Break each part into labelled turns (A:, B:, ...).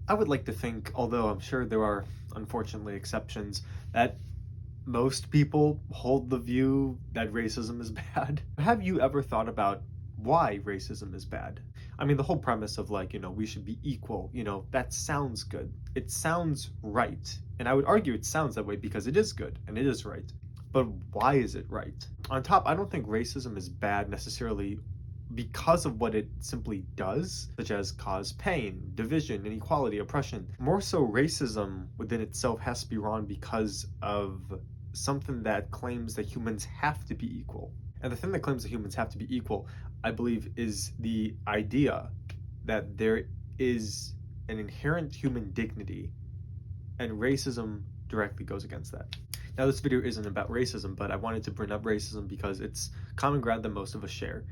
A: I would like to think, although I'm sure there are unfortunately exceptions, that most people hold the view that racism is bad. Have you ever thought about why racism is bad? I mean, the whole premise of like, we should be equal, that sounds good. It sounds right. And I would argue it sounds that way because it is good and it is right. But why is it right? On top, I don't think racism is bad necessarily because of what it simply does, such as cause pain, division, inequality, oppression. More so, racism within itself has to be wrong because of something that claims that humans have to be equal. And the thing that claims that humans have to be equal, I believe, is the idea that there is an inherent human dignity, and racism directly goes against that. Now, this video isn't about racism, but I wanted to bring up racism because it's common ground that most of us share.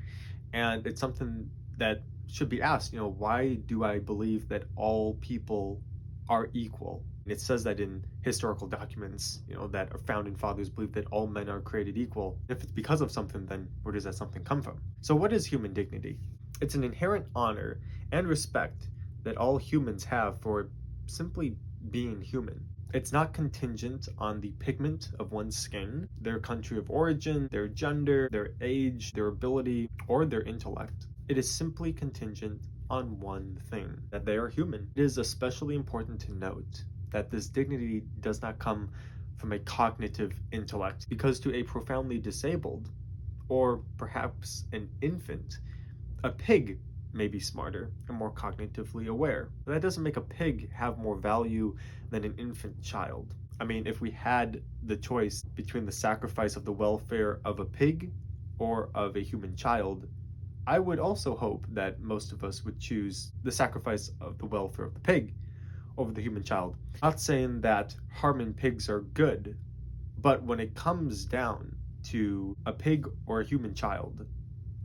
A: And it's something that should be asked, why do I believe that all people are equal? And it says that in historical documents, that our founding fathers believed that all men are created equal. If it's because of something, then where does that something come from? So what is human dignity? It's an inherent honor and respect that all humans have for simply being human. It's not contingent on the pigment of one's skin, their country of origin, their gender, their age, their ability, or their intellect. It is simply contingent on one thing, that they are human. It is especially important to note that this dignity does not come from a cognitive intellect, because to a profoundly disabled, or perhaps an infant, a pig may be smarter and more cognitively aware. But that doesn't make a pig have more value than an infant child. I mean, if we had the choice between the sacrifice of the welfare of a pig or of a human child, I would also hope that most of us would choose the sacrifice of the welfare of the pig over the human child. Not saying that harming pigs are good, but when it comes down to a pig or a human child,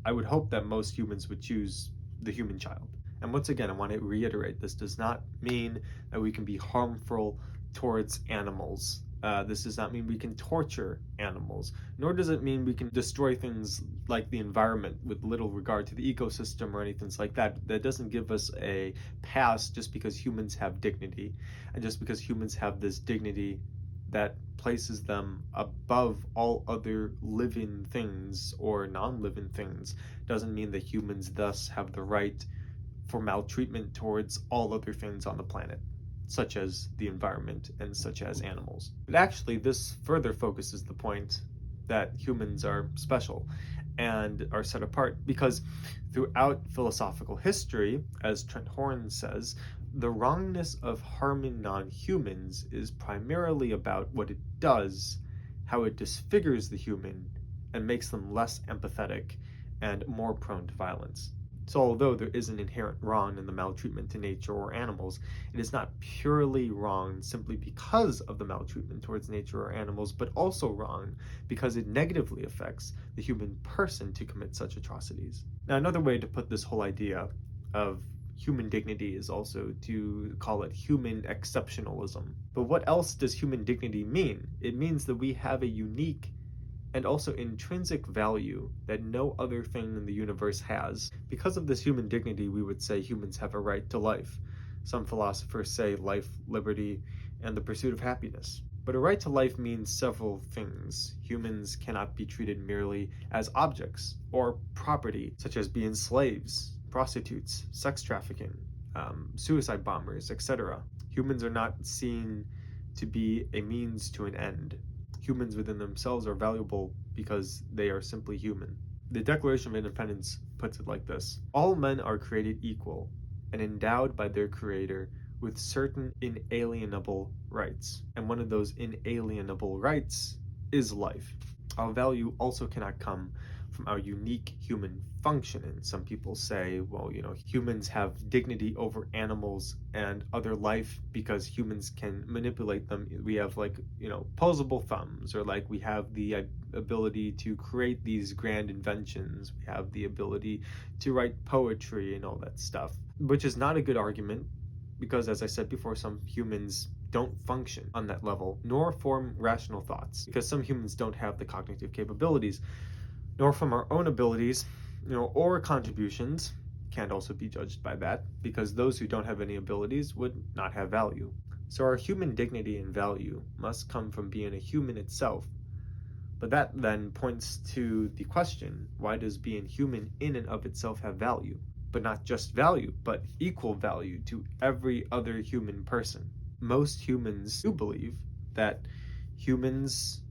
A: I would hope that most humans would choose the human child. And once again, I want to reiterate, this does not mean that we can be harmful towards animals. This does not mean we can torture animals, nor does it mean we can destroy things like the environment with little regard to the ecosystem or anything like that. That doesn't give us a pass just because humans have dignity, and just because humans have this dignity that places them above all other living things or non-living things doesn't mean that humans thus have the right for maltreatment towards all other things on the planet, such as the environment and such as animals. But actually, this further focuses the point that humans are special and are set apart, because throughout philosophical history, as Trent Horn says, the wrongness of harming non-humans is primarily about what it does, how it disfigures the human, and makes them less empathetic and more prone to violence. So although there is an inherent wrong in the maltreatment to nature or animals, it is not purely wrong simply because of the maltreatment towards nature or animals, but also wrong because it negatively affects the human person to commit such atrocities. Now, another way to put this whole idea of human dignity is also to call it human exceptionalism. But what else does human dignity mean? It means that we have a unique and also intrinsic value that no other thing in the universe has. Because of this human dignity, we would say humans have a right to life. Some philosophers say life, liberty, and the pursuit of happiness. But a right to life means several things. Humans cannot be treated merely as objects or property, such as being slaves, prostitutes, sex trafficking, suicide bombers, etc. Humans are not seen to be a means to an end. Humans within themselves are valuable because they are simply human. The Declaration of Independence puts it like this: all men are created equal and endowed by their Creator with certain inalienable rights. And one of those inalienable rights is life. Our value also cannot come from our unique human functioning. Some people say, well, humans have dignity over animals and other life because humans can manipulate them. We have posable thumbs, or we have the ability to create these grand inventions. We have the ability to write poetry and all that stuff, which is not a good argument because, as I said before, some humans don't function on that level, nor form rational thoughts, because some humans don't have the cognitive capabilities, nor from our own abilities, or contributions, can't also be judged by that, because those who don't have any abilities would not have value. So our human dignity and value must come from being a human itself. But that then points to the question, why does being human in and of itself have value? But not just value, but equal value to every other human person. Most humans do believe that humans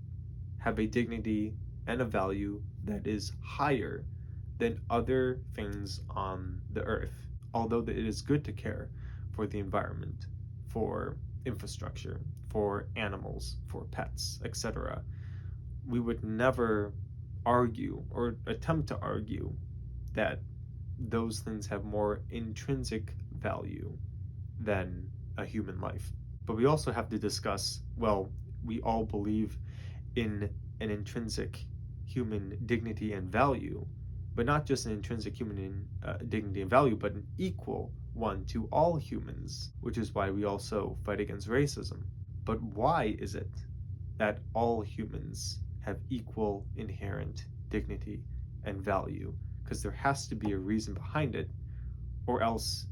A: have a dignity and a value that is higher than other things on the earth. Although it is good to care for the environment, for infrastructure, for animals, for pets, etc., we would never argue or attempt to argue that those things have more intrinsic value than a human life. But we also have to discuss, well, we all believe in an intrinsic human dignity and value, but not just an intrinsic human dignity and value, but an equal one to all humans, which is why we also fight against racism. But why is it that all humans have equal inherent dignity and value? Because there has to be a reason behind it, or else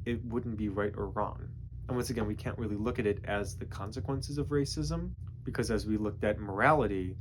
A: it wouldn't be right or wrong. And once again, we can't really look at it as the consequences of racism, because as we looked at morality,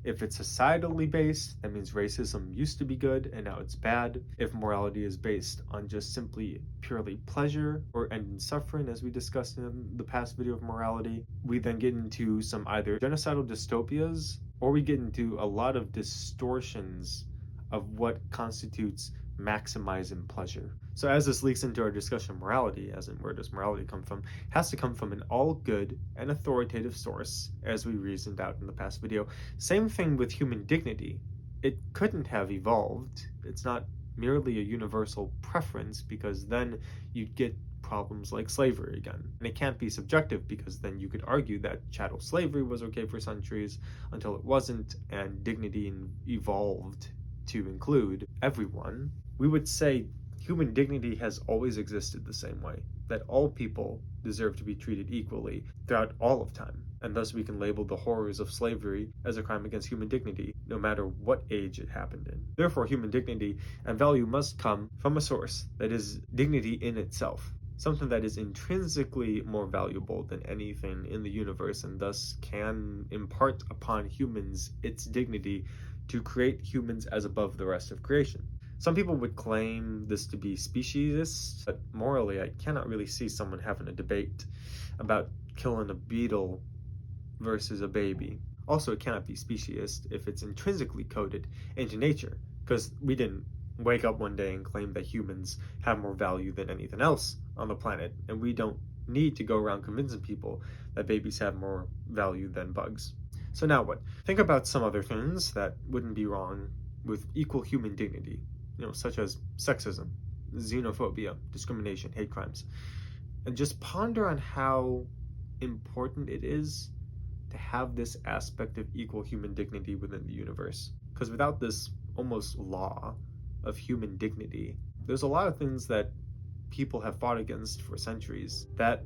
A: if it's societally based, that means racism used to be good and now it's bad. If morality is based on just simply purely pleasure or end in suffering, as we discussed in the past video of morality, we then get into some either genocidal dystopias, or we get into a lot of distortions of what constitutes maximizing pleasure. So as this leaks into our discussion of morality, as in where does morality come from, it has to come from an all good and authoritative source, as we reasoned out in the past video. Same thing with human dignity. It couldn't have evolved. It's not merely a universal preference, because then you'd get problems like slavery again. And it can't be subjective, because then you could argue that chattel slavery was okay for centuries until it wasn't, and dignity evolved to include everyone. We would say human dignity has always existed the same way, that all people deserve to be treated equally throughout all of time, and thus we can label the horrors of slavery as a crime against human dignity, no matter what age it happened in. Therefore, human dignity and value must come from a source that is dignity in itself, something that is intrinsically more valuable than anything in the universe, and thus can impart upon humans its dignity to create humans as above the rest of creation. Some people would claim this to be speciesist, but morally I cannot really see someone having a debate about killing a beetle versus a baby. Also, it cannot be speciesist if it's intrinsically coded into nature, because we didn't wake up one day and claim that humans have more value than anything else on the planet, and we don't need to go around convincing people that babies have more value than bugs. So now what? Think about some other things that wouldn't be wrong with equal human dignity, such as sexism, xenophobia, discrimination, hate crimes. And just ponder on how important it is to have this aspect of equal human dignity within the universe. Because without this almost law of human dignity, there's a lot of things that people have fought against for centuries that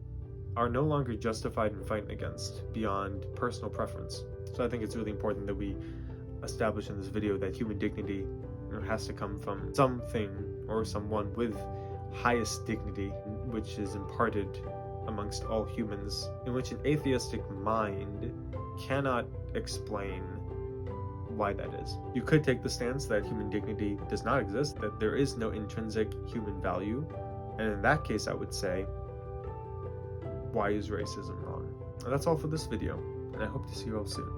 A: are no longer justified in fighting against beyond personal preference. So I think it's really important that we establish in this video that human dignity has to come from something or someone with highest dignity, which is imparted amongst all humans, in which an atheistic mind cannot explain why that is. You could take the stance that human dignity does not exist, that there is no intrinsic human value, and in that case I would say, why is racism wrong? And that's all for this video, and I hope to see you all soon.